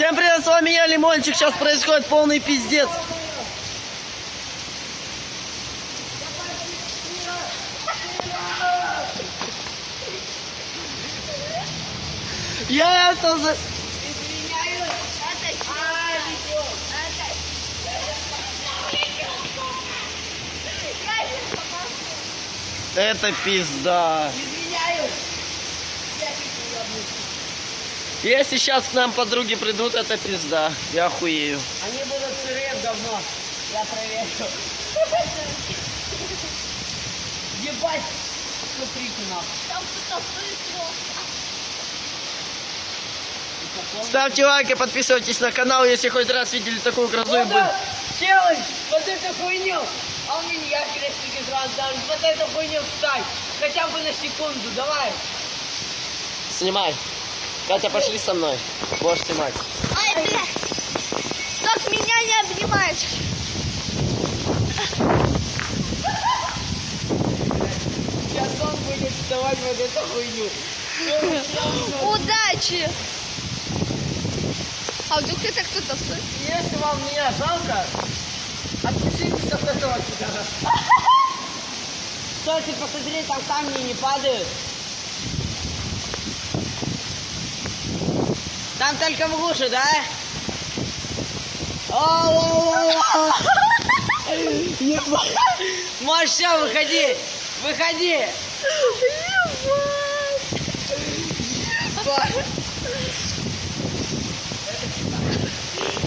Всем привет, с вами я, Лимончик. Сейчас происходит полный пиздец. Я это за... Это пизда. Если сейчас к нам подруги придут, это пизда. Я охуею. Они будут сырые давно. Я проверю. Ебать, смотрите нахуй. Ставьте лайки, подписывайтесь на канал, если хоть раз видели такую грозу. И челлендж, вот эту хуйню. А у меня через раз даже вот эту хуйню встать. Хотя бы на секунду, давай. Снимай. Катя, пошли со мной. Можешь снимать. Ай, бля. Как меня не обнимаешь? Сейчас он будет вставать вот эту хуйню. Удачи! А вдруг это кто-то стоит? Если вам меня жалко, отпишитесь от этого сюда. Кстати, посмотри, там камни не падают. Там только в уши, да? Можешь все, выходи. Выходи.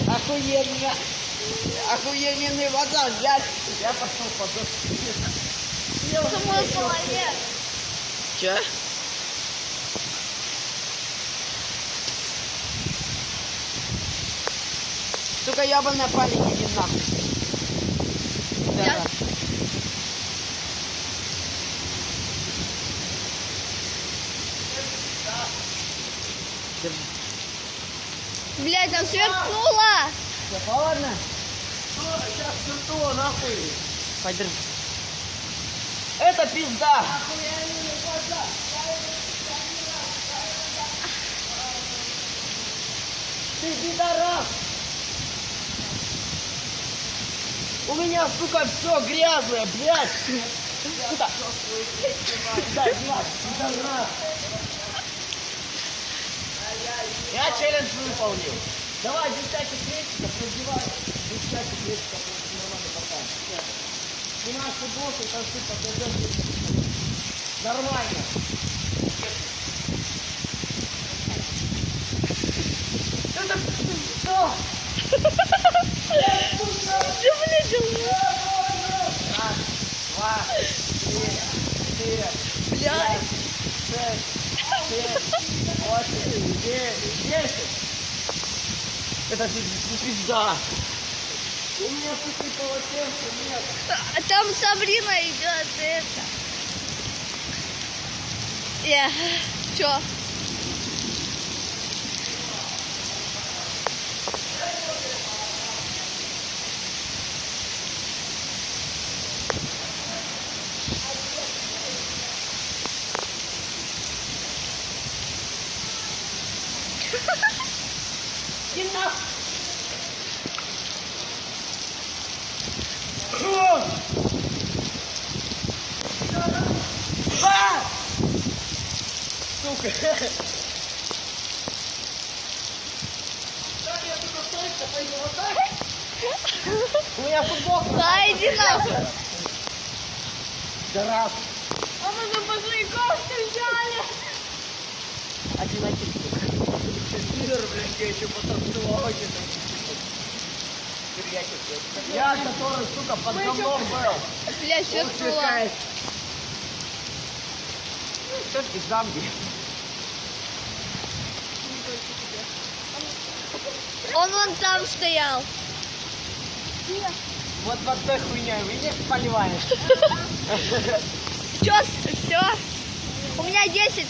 Охуенно. Охуенный вода, блядь. Я пошел подольше. Мой человек. Че? Сука, ебаная палец, иди нахуй. Я- Блядь, там сверкнуло. Все, холодно? Сейчас свернуло, нахуй. Подержи. Это пизда. Ты пидорас. У меня, сука, все грязное, блядь. Сука. Да, блядь, пидорас. Я челлендж выполнил. Давай, десятки крестиков, раздевай. Десятки крестиков, нормально поставим. Снимаешь футболку, и танцуй, подойдешь. Нормально. Это что? Ты, блядь, Раз, два, три, четыре, блядь. шесть, семь, восемь, девять, 10. Это пизда. У меня сухих полотенца нет. А там Сабрина идет, это. Чё? Иди нахуй. Сука. У меня футболка. Да, иди нахуй. Да раз. А мы же пошли кофту взяли. Одинокий. Пидор, блядь, я еще потанцевал. Я, который, сука, под говном был. Блядь, сверкнуло. Что ж ты замби? Он вон там стоял. Вот той хуйней, видишь, поливаешь. Чё? Все? У меня 10%.